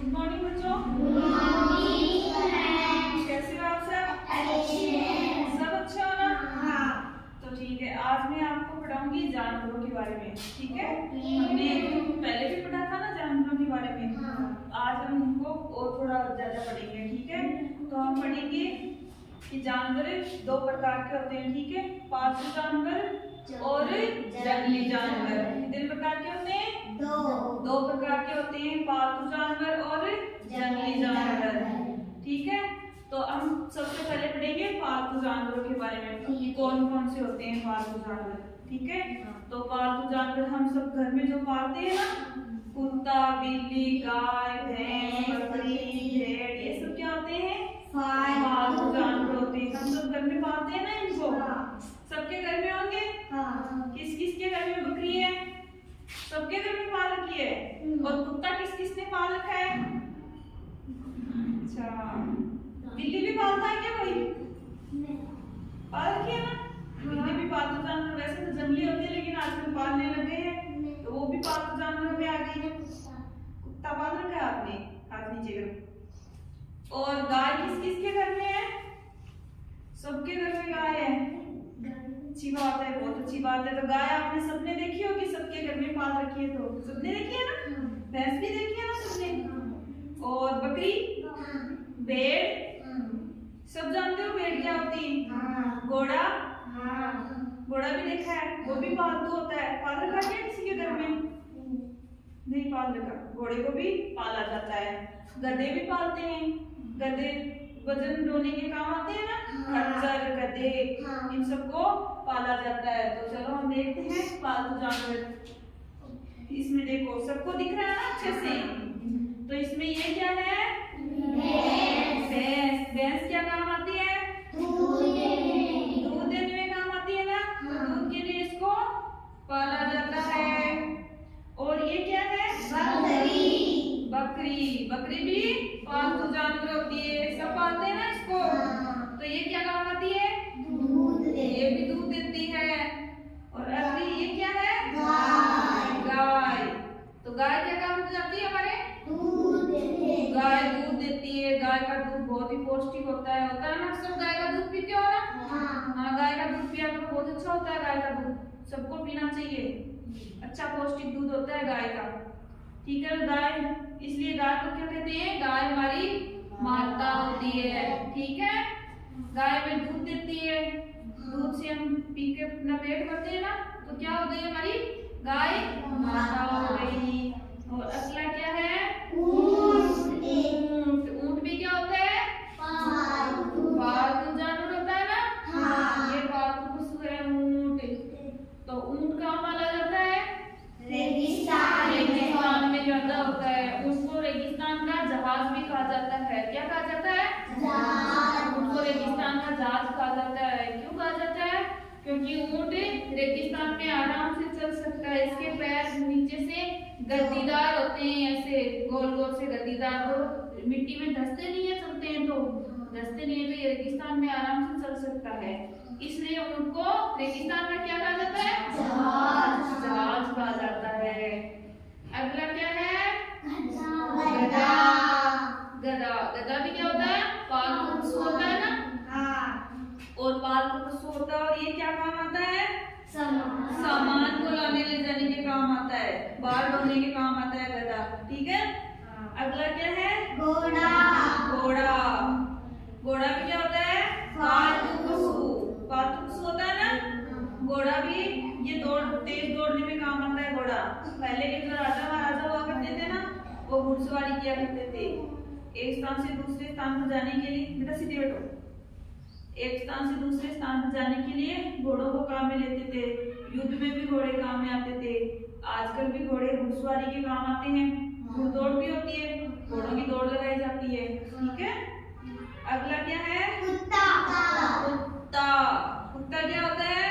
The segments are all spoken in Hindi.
गुड मॉर्निंग बच्चों। कैसे हो आप सब? सब अच्छे हो ना? तो ठीक है, आज मैं आपको पढ़ाऊंगी जानवरों के बारे में। ठीक है, हमने पहले भी पढ़ा था ना जानवरों के बारे में। आज हम उनको और थोड़ा ज्यादा पढ़ेंगे। ठीक है, तो हम पढ़ेंगे कि जानवर दो प्रकार के होते हैं। ठीक है, पालतू जानवर और जंगली जानवर। कितने प्रकार के होते हैं? दो प्रकार के होते हैं, पालतू जानवर और जंगली जानवर। ठीक है, तो हम सबसे पहले पढ़ेंगे पालतू जानवरों के बारे में कि कौन कौन से होते हैं पालतू जानवर। ठीक है, तो पालतू जानवर हम सब घर में जो पालते हैं ना, कुत्ता, बिल्ली, गाय, भैंस, बकरी, भेड़, ये सब क्या होते हैं? पालतू जानवर होते हैं। हम सब घर में पालते हैं ना इनको। सबके घर में होंगे। किस किस के घर में बकरी है? सबके घर में पाल रखी है। और कुत्ता किस किस ने पाल रखा है? अच्छा, बिल्ली भी पालता है क्या कोई? पाल रखी है ना बिल्ली भी। पालतू जानवर वैसे तो जंगली होते हैं, लेकिन आजकल पालने लगे हैं, तो वो भी पालतू जानवरों में आ गई है। कुत्ता पाल रखा है आपने, हाथ नीचे करो। और गाय किस किस के घर में है? सबके घर में गाय है। अच्छी बात है, बहुत अच्छी बात है। तो गाय आपने सबने देखी होगी, सबके घर में पाल रखी है। तो सबने देखी है ना? भैंस भी देखी है ना सबने? और बकरी, भेड़, सब जानते हो भेड़ क्या होती है? घोड़ा, घोड़ा भी देखा है, वो भी पालतू होता है। पाल रखा क्या किसी के घर में? नहीं पाल रखा। घोड़े को भी पाला जाता है। गधे भी पालते हैं। गधे वजन ढोने के काम आते हैं ना, खच्चर, गधे, इन सबको पाला जाता है। तो चलो हम देखते हैं पालतू जानवर। इसमें देखो सबको दिख रहा है ना अच्छे से। तो इसमें ये क्या है? भैंस। भैंस क्या काम आती है? दूध देने में काम आती है ना, तो दूध के लिए इसको पाला जाता है। और ये क्या है? बकरी। बकरी भी पालतू जानवर होती है। सब पालते हैं ना इसको। तो ये क्या काम आती है? ये भी दूध देती है। और अगली ये क्या है? गाय। तो गाय क्या काम करती है हमारे? गाय दूध देती है। गाय का दूध बहुत ही पौष्टिक होता है ना? सब गाय का दूध पीते हो ना? हाँ, गाय का दूध पिया करो, बहुत अच्छा होता है गाय का दूध। सबको पीना चाहिए, अच्छा पौष्टिक दूध होता है गाय का। ठीक है, गाय, इसलिए गाय को क्या कहते हैं? गाय हमारी माता होती है। ठीक है, गाय में दूध देती है। दूध से हम पी के अपना पेट भरते हैं ना, तो क्या हो गई हमारी? गाय माता हो गई। और अगला क्या है? ऊंट। ऊंट भी क्या होता है? पालतू जानवर होता है ना? ये पालतू पशु है ऊंट। तो ऊंट कहाँ पाला जाता है? रेगिस्तान में ज्यादा होता है। उसको रेगिस्तान का जहाज भी कहा जाता है। क्या कहा जाता है? उसको रेगिस्तान का जहाज कहा जाता है। क्यों कहा जाता है? क्योंकि ऊंट रेगिस्तान में आराम से चल सकता है। इसके पैर नीचे से गद्दीदार होते हैं, ऐसे गोल गोल से गद्दीदार, तो मिट्टी में धंसते नहीं है, चलते हैं तो धंसते नहीं है, तो ये रेगिस्तान में आराम से चल सकता है। इसलिए उनको रेगिस्तान में क्या कहा जाता है? जहाज कहा जाता है। अगला क्या है? गधा। गधा भी क्या होता है? पालतू पशु होता है ना? और पालतू पशु होता है। और ये क्या काम आता है? सामान को लाने ले जाने के काम आता है, बाहर ढोने के काम आता है गधा। ठीक है, अगला क्या है? घोड़ा। घोड़ा भी क्या होता है? पालतू पशु होता है ना? घोड़ा भी ये तेज दौड़ने में काम आता है। घोड़ा पहले के जो राजा महाराजा हुआ करते थे ना, वो घुड़सवारी किया करते थे। एक स्थान से दूसरे स्थान पर जाने के लिए, बेटा सीधे बैठो, एक स्थान से दूसरे स्थान पर जाने के लिए घोड़ों को काम में लेते थे। युद्ध में भी घोड़े काम में आते थे। आजकल भी घोड़े घुड़सवारी के काम आते हैं। घुड़दौड़ भी होती है, घोड़ों की दौड़ लगाई जाती है। ठीक है, अगला क्या है? कुत्ता। कुत्ता क्या होता है?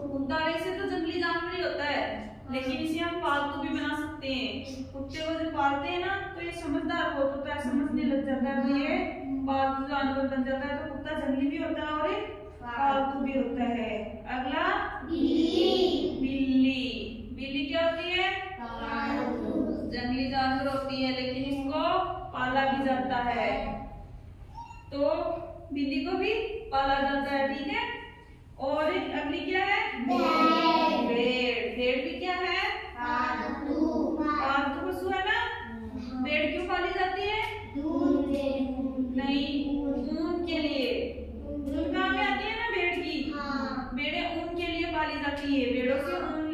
कुत्ता वैसे तो जंगली जानवर ही होता है, लेकिन इसे हम पालतू भी बना सकते हैं। कुत्ते को जब पालते हैं ना, तो ये समझदार बहुत होता है, समझने लग जाता है, तो ये पालतू जानवर बन जाता है। तो कुत्ता जंगली भी होता है और पालतू भी होता है। अगला बिल्ली। बिल्ली क्या होती है? जंगली जानवर जानवर होती है, लेकिन इसको पाला भी जाता है। तो बिल्ली को भी पाला जाता है, ठीक है। और अगली क्या है? भेड़। भेड़ भी क्या है? पालतू पशु है ना। भेड़ क्यों पाली जाती है? नहीं, ऊन के लिए। ऊन काम में आती है ना भेड़ की। भेड़ें ऊन के लिए पाली जाती है। भेड़ों से ऊन,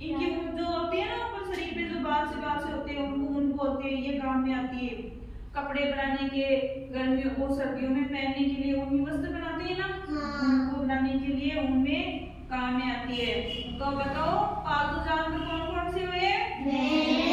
इनकी ऊन जो होती है ना ऊपर शरीर पे जो बाल से होते हैं उनको ऊन बोलते हैं। ये काम में आती है। कपड़े बनाने के, गर्मियों और सर्दियों में पहनने के लिए ऊनी वस्त्र बनाते हैं ना, उनको बनाने के लिए ऊन में काम में आती है। तो बताओ पालतू जानवर कौन कौन से हुए?